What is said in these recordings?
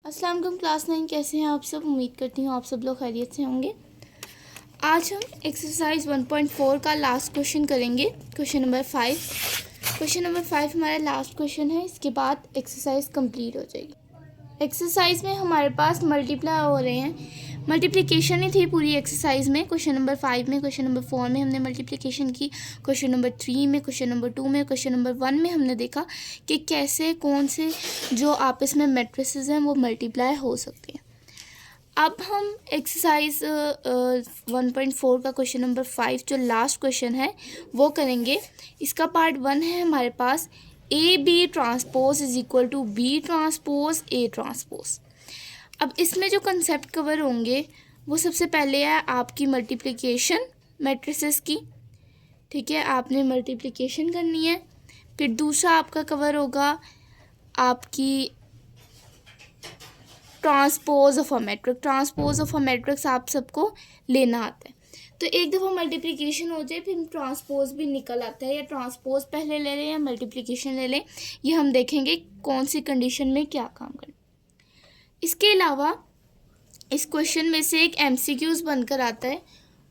अस्सलाम वालेकुम क्लास 9 कैसे हैं आप सब। उम्मीद करती हूँ आप सब लोग खैरियत से होंगे। आज हम एक्सरसाइज 1.4 का लास्ट क्वेश्चन करेंगे। क्वेश्चन नंबर 5 हमारा लास्ट क्वेश्चन है। इसके बाद एक्सरसाइज कंप्लीट हो जाएगी। एक्सरसाइज में हमारे पास मल्टीप्लाई हो रहे हैं, मल्टीप्लिकेशन ही थी पूरी एक्सरसाइज में। क्वेश्चन नंबर 5 में, क्वेश्चन नंबर 4 में हमने मल्टीप्लिकेशन की, क्वेश्चन नंबर 3 में, क्वेश्चन नंबर 2 में, क्वेश्चन नंबर 1 में हमने देखा कि कैसे कौन से जो आपस में मैट्रिसेस हैं वो मल्टीप्लाई हो सकते हैं। अब हम एक्सरसाइज 1.4 का क्वेश्चन नंबर 5 जो लास्ट क्वेश्चन है वो करेंगे। इसका पार्ट 1 है हमारे पास A B transpose is equal to B transpose A transpose. अब इसमें जो कंसेप्ट कवर होंगे वो सबसे पहले है आपकी मल्टीप्लिकेशन मैट्रिसेस की, ठीक है, आपने मल्टीप्लिकेशन करनी है। फिर दूसरा आपका कवर होगा आपकी transpose of a matrix. Transpose of a matrix आप सबको लेना आता है। तो एक दफ़ा मल्टीप्लिकेशन हो जाए फिर ट्रांसपोज भी निकल आता है, या ट्रांसपोज पहले ले लें या मल्टीप्लिकेशन ले लें, ये हम देखेंगे कौन सी कंडीशन में क्या काम करें। इसके अलावा इस क्वेश्चन में से एक एमसीक्यूज बनकर आता है।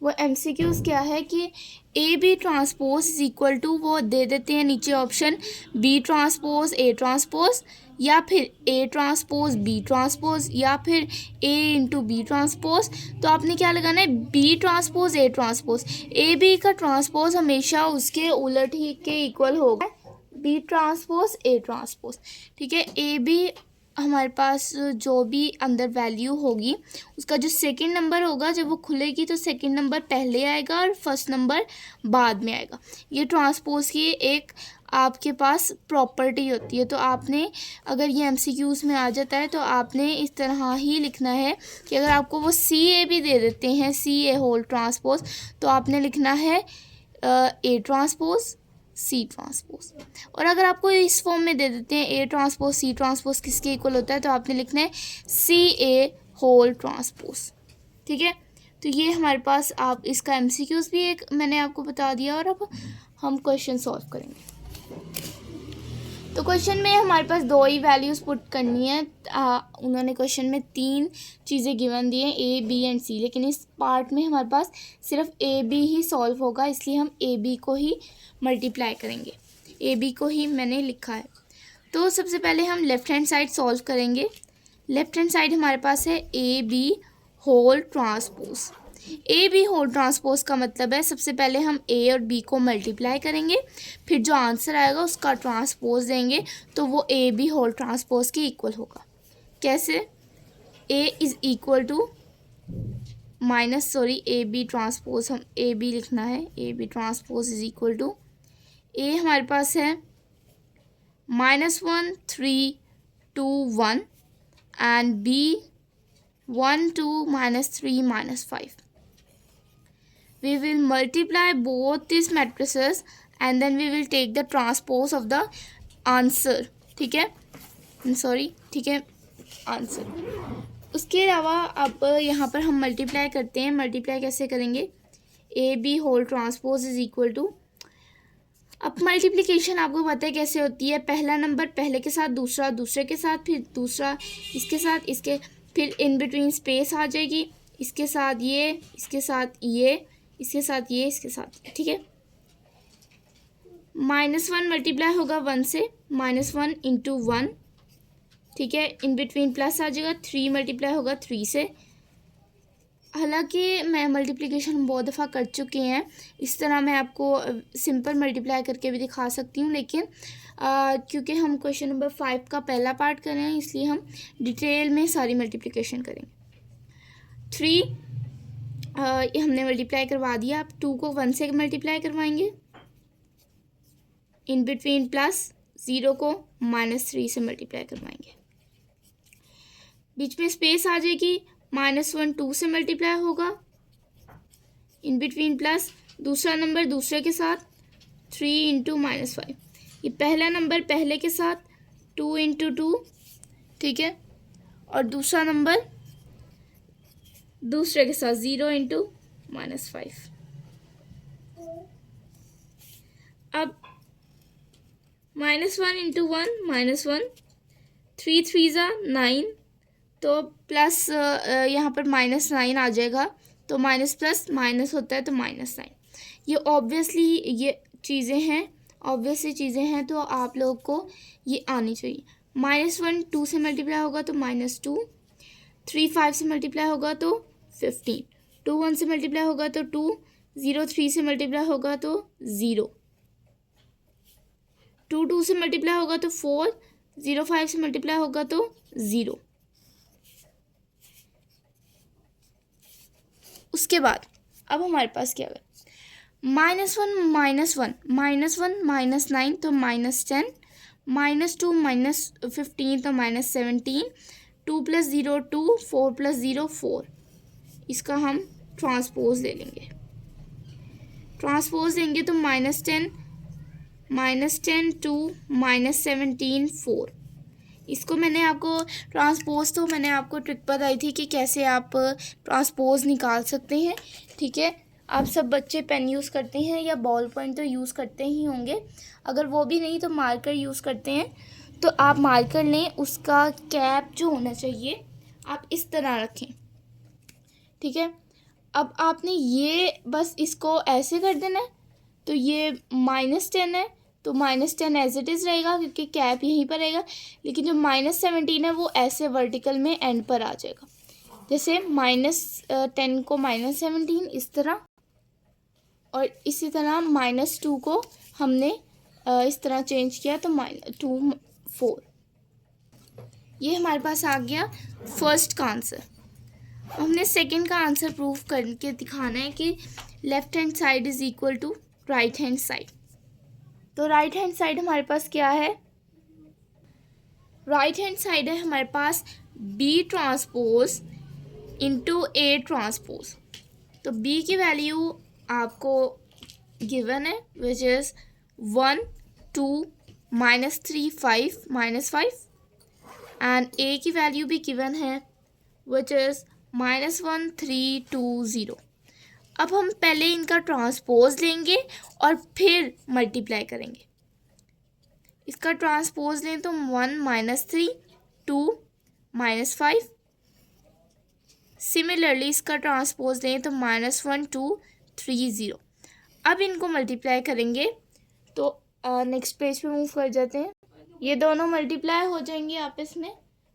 वो एमसीक्यूज क्या है कि A B transpose is equal to, वो दे देते हैं नीचे option B transpose A transpose, या फिर ए ट्रांसपोज बी ट्रांसपोज, या फिर ए इंटू बी ट्रांसपोज। तो आपने क्या लगाना है, B transpose A transpose. A B का ट्रांसपोज हमेशा उसके उलट ही के इक्वल होगा, बी ट्रांसपोज ए ट्रांसपोज, ठीक है। ए बी हमारे पास जो भी अंदर वैल्यू होगी उसका जो सेकंड नंबर होगा, जब वो खुलेगी तो सेकंड नंबर पहले आएगा और फर्स्ट नंबर बाद में आएगा। ये ट्रांसपोज की एक आपके पास प्रॉपर्टी होती है। तो आपने अगर ये एमसीक्यूज में आ जाता है तो आपने इस तरह ही लिखना है कि अगर आपको वो सी ए भी दे देते हैं, सी ए होल ट्रांसपोज, तो आपने लिखना है ए ट्रांसपोज सी ट्रांसपोज। और अगर आपको इस फॉर्म में दे देते हैं ए ट्रांसपोज सी ट्रांसपोज किसके इक्वल होता है, तो आपने लिखना है सी ए होल ट्रांसपोज, ठीक है। तो ये हमारे पास आप इसका एमसीक्यूज भी एक मैंने आपको बता दिया। और अब हम क्वेश्चन सॉल्व करेंगे। तो क्वेश्चन में हमारे पास दो ही वैल्यूज़ पुट करनी है। उन्होंने क्वेश्चन में 3 चीज़ें गिवन दी हैं, ए बी एंड सी, लेकिन इस पार्ट में हमारे पास सिर्फ ए बी ही सॉल्व होगा, इसलिए हम ए बी को ही मल्टीप्लाई करेंगे। ए बी को ही मैंने लिखा है। तो सबसे पहले हम लेफ़्ट हैंड साइड सॉल्व करेंगे। लेफ़्ट हैंड साइड हमारे पास है A B whole transpose. A B whole transpose का मतलब है सबसे पहले हम ए और बी को मल्टीप्लाई करेंगे, फिर जो आंसर आएगा उसका ट्रांसपोज देंगे, तो वो ए बी होल ट्रांसपोज के इक्वल होगा। कैसे, A is equal to minus A B transpose, हम ए बी लिखना है, A B transpose is equal to, A हमारे पास है -1 3 2 1 and B 1 2 -3 -5. We will multiply both these matrices and then we will take the transpose of the answer, ठीक है, ठीक है, आंसर। उसके अलावा अब यहाँ पर हम मल्टीप्लाई करते हैं। मल्टीप्लाई कैसे करेंगे, A B whole transpose is equal to, अब मल्टीप्लिकेशन आपको पता है कैसे होती है, पहला नंबर पहले के साथ, दूसरा दूसरे के साथ, फिर दूसरा इसके साथ, इसके फिर इन बिटवीन स्पेस आ जाएगी, इसके साथ ये, इसके साथ ये, इसके साथ ये, इसके साथ ये, ठीक है। -1 मल्टीप्लाई होगा 1 से, -1 इंटू 1, ठीक है, इन बिटवीन प्लस आ जाएगा। 3 मल्टीप्लाई होगा 3 से। हालांकि मैं मल्टीप्लिकेशन बहुत दफ़ा कर चुके हैं, इस तरह मैं आपको सिंपल मल्टीप्लाई करके भी दिखा सकती हूँ, लेकिन क्योंकि हम क्वेश्चन नंबर 5 का पहला पार्ट कर रहे हैं इसलिए हम डिटेल में सारी मल्टीप्लिकेशन करेंगे। 3 ये हमने मल्टीप्लाई करवा दिया। आप 2 को 1 से मल्टीप्लाई करवाएंगे, इन बिटवीन प्लस, 0 को -3 से मल्टीप्लाई करवाएंगे, बीच में स्पेस आ जाएगी, -1 2 से मल्टीप्लाई होगा, इन बिटवीन प्लस, दूसरा नंबर दूसरे के साथ 3 इंटू -5, ये पहला नंबर पहले के साथ 2 इंटू 2, ठीक है, और दूसरा नंबर दूसरे के साथ 0 इंटू -5। अब -1 इंटू 1 -1, 3 3 ज़ा 9, तो प्लस यहाँ पर -9 आ जाएगा, तो माइनस प्लस माइनस होता है तो -9। ये ऑब्वियसली ये चीज़ें हैं, ऑब्वियसली चीज़ें हैं, तो आप लोगों को ये आनी चाहिए। -1 2 से मल्टीप्लाई होगा तो -2, 3 5 से मल्टीप्लाई होगा तो 15, 2 1 से मल्टीप्लाई होगा तो 2, 0 3 से मल्टीप्लाई होगा तो 0, 2 2 से मल्टीप्लाई होगा तो 4, 0 5 से मल्टीप्लाई होगा तो 0। उसके बाद अब हमारे पास क्या है, -1 -1 -9 तो -10, -2 -15 तो -17, 2 + 0 2, 4 + 0 4। इसका हम ट्रांसपोज ले लेंगे, ट्रांसपोज लेंगे तो -10 2 -17 4। इसको मैंने आपको ट्रांसपोज, तो मैंने आपको ट्रिक बताई थी कि कैसे आप ट्रांसपोज निकाल सकते हैं। ठीक है, आप सब बच्चे पेन यूज़ करते हैं या बॉल पॉइंट तो यूज़ करते ही होंगे, अगर वो भी नहीं तो मार्कर यूज़ करते हैं। तो आप मार्कर लें, उसका कैप जो होना चाहिए आप इस तरह रखें। ठीक है, अब आपने ये बस इसको ऐसे कर देना है, तो ये -10 है तो -10 एज इट इज़ रहेगा क्योंकि कैप यहीं पर रहेगा, लेकिन जो -17 है वो ऐसे वर्टिकल में एंड पर आ जाएगा, जैसे -10 को -17 इस तरह, और इसी तरह -2 को हमने इस तरह चेंज किया तो -2 4। ये हमारे पास आ गया फर्स्ट का आंसर। हमने सेकंड का आंसर प्रूव करके दिखाना है कि left hand side is equal to right hand side. तो राइट हैंड साइड हमारे पास क्या है, राइट हैंड साइड है हमारे पास B transpose into A transpose. तो B की वैल्यू आपको गिवन है विच इज़ 1 2 -3 5 -5, एंड A की वैल्यू भी गिवन है विच इज़ -1 3 2 0। अब हम पहले इनका ट्रांसपोज लेंगे और फिर मल्टीप्लाई करेंगे। इसका ट्रांसपोज लें तो 1 -3 2 -5, सिमिलरली इसका ट्रांसपोज लें तो -1 2 3 0। अब इनको मल्टीप्लाई करेंगे तो नेक्स्ट पेज पे मूव कर जाते हैं। ये दोनों मल्टीप्लाई हो जाएंगे आपस में,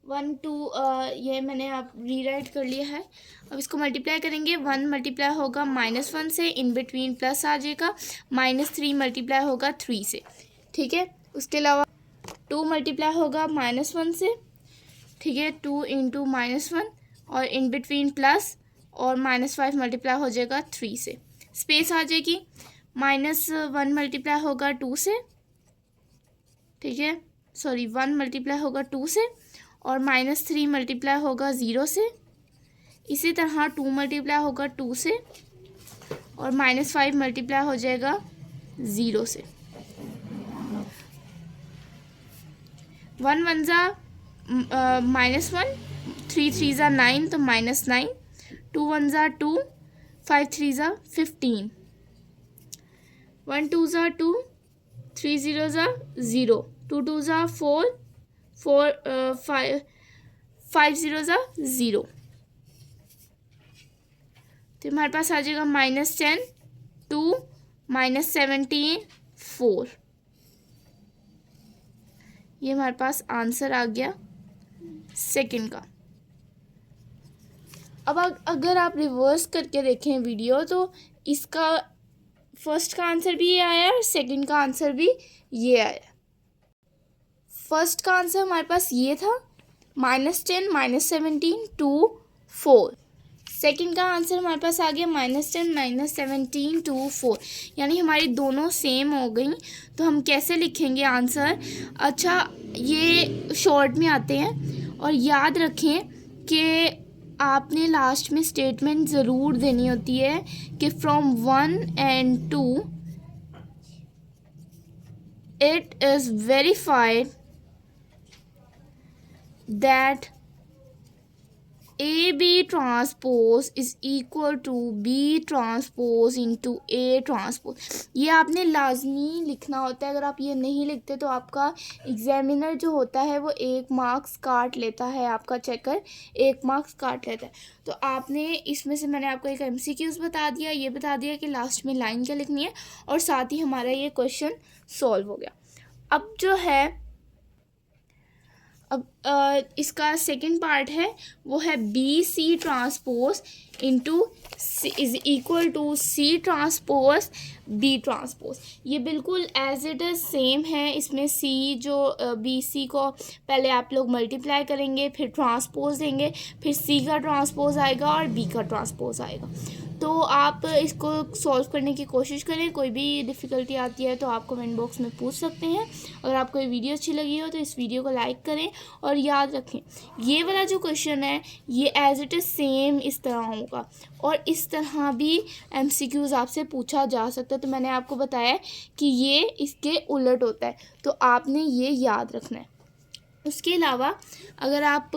1 2 ये मैंने आप रीराइट कर लिया है। अब इसको मल्टीप्लाई करेंगे, 1 मल्टीप्लाई होगा -1 से, इन बिटवीन प्लस आ जाएगा, -3 मल्टीप्लाई होगा 3 से। ठीक है, उसके अलावा 2 मल्टीप्लाई होगा -1 से। ठीक है, 2 इंटू -1 और इन बिटवीन प्लस, और -5 मल्टीप्लाई हो जाएगा 3 से, स्पेस आ जाएगी। -1 मल्टीप्लाई होगा 2 से। ठीक है, सॉरी 1 मल्टीप्लाई होगा 2 से, और -3 मल्टीप्लाई होगा 0 से। इसी तरह 2 मल्टीप्लाई होगा 2 से, और -5 मल्टीप्लाई हो जाएगा 0 से। 1 1 ज़ा -1, 3 3 ज़ा 9 तो -9, 2 1 ज़ा 2, 5 3 ज़ा 15, 1 2 ज़ा 2, 3 0 ज़ा 0, 2 2 ज़ा 4, 5 0 ज़ा 0। तो हमारे पास आ जाएगा -10 2 -17 4। ये हमारे पास आंसर आ गया सेकंड का। अब अगर आप रिवर्स करके देखें वीडियो, तो इसका फर्स्ट का आंसर भी ये आया और सेकंड का आंसर भी ये आया। फर्स्ट का आंसर हमारे पास ये था -10 -17 2 4। सेकंड का आंसर हमारे पास आ गया -10 -17 2 4, यानी हमारी दोनों सेम हो गई। तो हम कैसे लिखेंगे आंसर? अच्छा, ये शॉर्ट में आते हैं, और याद रखें कि आपने लास्ट में स्टेटमेंट ज़रूर देनी होती है कि from 1 and 2 it is verified that A B transpose is equal to B transpose into A transpose. ये आपने लाजमी लिखना होता है, अगर आप ये नहीं लिखते तो आपका एग्जामिनर जो होता है वो 1 मार्क्स काट लेता है, आपका चेकर 1 मार्क्स काट लेता है। तो आपने इसमें से मैंने आपको एक MCQs बता दिया, ये बता दिया कि लास्ट में लाइन क्या लिखनी है, और साथ ही हमारा ये क्वेश्चन सॉल्व हो गया। अब जो है इसका सेकंड पार्ट है वो है B C transpose into is equal to C transpose B transpose. ये बिल्कुल एज इट इज़ सेम है। इसमें सी जो बी सी को पहले आप लोग मल्टीप्लाई करेंगे, फिर ट्रांसपोज देंगे, फिर सी का ट्रांसपोज आएगा और बी का ट्रांसपोज आएगा। तो आप इसको सॉल्व करने की कोशिश करें। कोई भी डिफ़िकल्टी आती है तो आप कमेंट बॉक्स में पूछ सकते हैं। अगर आपको ये वीडियो अच्छी लगी हो तो इस वीडियो को लाइक करें, और याद रखें ये वाला जो क्वेश्चन है ये एज इट इज़ सेम इस तरह होगा, और इस तरह भी MCQs आपसे पूछा जा सकता है। तो मैंने आपको बताया कि ये इसके उलट होता है, तो आपने ये याद रखना है। उसके अलावा अगर आप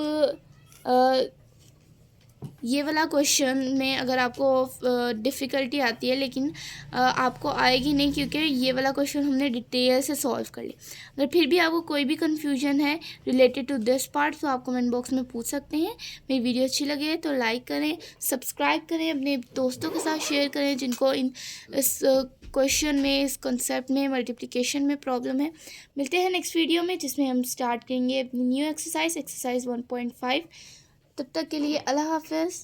ये वाला क्वेश्चन में अगर आपको डिफ़िकल्टी आती है, लेकिन आपको आएगी नहीं क्योंकि ये वाला क्वेश्चन हमने डिटेल से सॉल्व कर लिया। अगर फिर भी आपको कोई भी कन्फ्यूजन है रिलेटेड टू दिस पार्ट तो आप कमेंट बॉक्स में पूछ सकते हैं। मेरी वीडियो अच्छी लगे तो लाइक करें, सब्सक्राइब करें, अपने दोस्तों के साथ शेयर करें जिनको इस क्वेश्चन में, इस कंसेप्ट में, मल्टीप्लिकेशन में प्रॉब्लम है। मिलते हैं नेक्स्ट वीडियो में जिसमें हम स्टार्ट करेंगे अपनी न्यू एक्सरसाइज 1.5। तब तक के लिए अल्लाह हाफ़िज़।